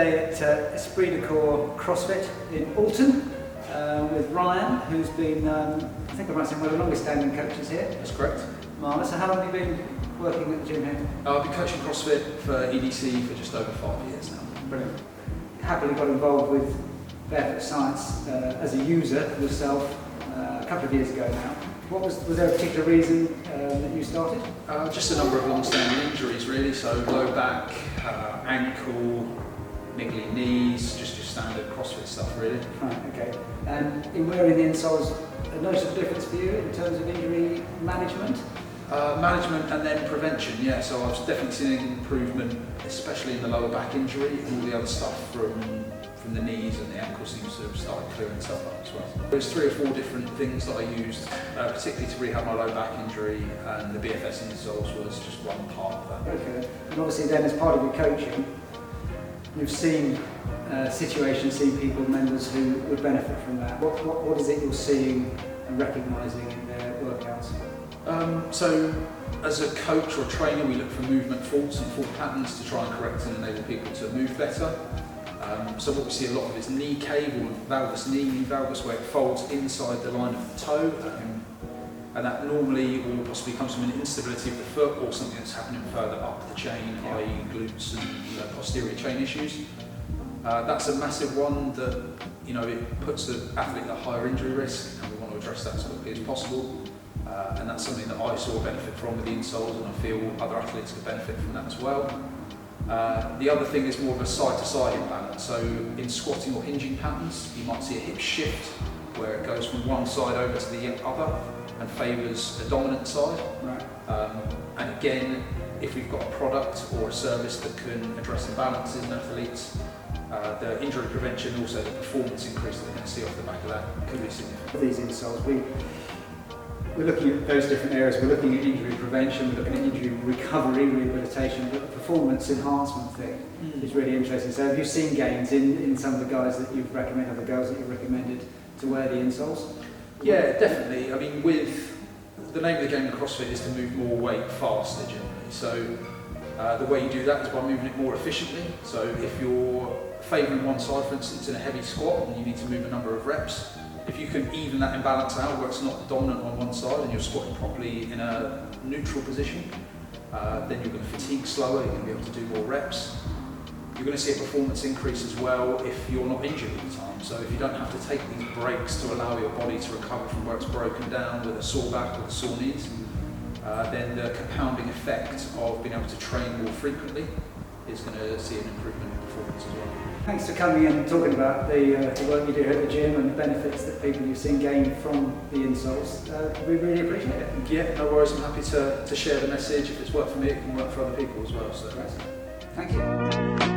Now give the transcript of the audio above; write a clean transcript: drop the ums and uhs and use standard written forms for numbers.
today at Esprit de Corps CrossFit in Alton with Ryan, who's been, I think I might say, one of the longest standing coaches here. That's correct. Marvellous. So how long have you been working at the gym here? I've been coaching CrossFit for EDC for just over 5 years now. Brilliant. Happily got involved with Barefoot Science as a user yourself a couple of years ago now. Was there a particular reason that you started? Just a number of long-standing injuries really, so low back, ankle, niggly knees, just your standard CrossFit stuff really. Right, okay. And in wearing the insoles, a noticeable difference for you in terms of injury management? Management and then prevention, yeah, so I've definitely seen an improvement, especially in the lower back injury, and all the other stuff from the knees and the ankle seems to have started clearing stuff up as well. There's 3 or 4 different things that I used, particularly to rehab my low back injury, and the BFS insoles was just one part of that. Okay, and obviously then as part of your coaching, you've seen situations, seen people, members who would benefit from that. What is it you're seeing and recognising in their workouts? So as a coach or trainer, we look for movement faults and fault patterns to try and correct and enable people to move better. So what we see a lot of is knee cave or valgus knee valgus, where it folds inside the line of the toe, and that normally or possibly comes from an instability of the foot or something that's happening further up the chain, i.e. glutes and posterior chain issues. That's a massive one that, it puts the athlete at a higher injury risk, and we want to address that as quickly as possible. And that's something that I saw benefit from with the insoles, and I feel other athletes could benefit from that as well. The other thing is more of a side-to-side imbalance. So in squatting or hinging patterns, you might see a hip shift where it goes from one side over to the other and favours a dominant side. Right. And again, if we've got a product or a service that can address imbalances in athletes, the injury prevention, also the performance increase that we're going to see off the back of that could be significant. These insoles, we're looking at those different areas. We're looking at injury prevention, we're looking at injury recovery, rehabilitation, but the performance enhancement thing is really interesting. So have you seen gains in some of the guys that you've recommended, or the girls that you've recommended to wear the insoles? Yeah, definitely. I mean, with the name of the game in CrossFit is to move more weight faster generally. So the way you do that is by moving it more efficiently. So if you're favouring one side, for instance, in a heavy squat, and you need to move a number of reps, if you can even that imbalance out where it's not dominant on one side and you're squatting properly in a neutral position, then you're going to fatigue slower, you're going to be able to do more reps. You're going to see a performance increase as well if you're not injured all the time. So if you don't have to take these breaks to allow your body to recover from where it's broken down with a sore back or sore knees, then the compounding effect of being able to train more frequently is going to see an improvement in performance as well. Thanks for coming in and talking about the work you do at the gym and the benefits that people you've seen gain from the insoles. We really appreciate it. Yeah, no worries. I'm happy to share the message. If it's worked for me, it can work for other people as well. So. Thank you.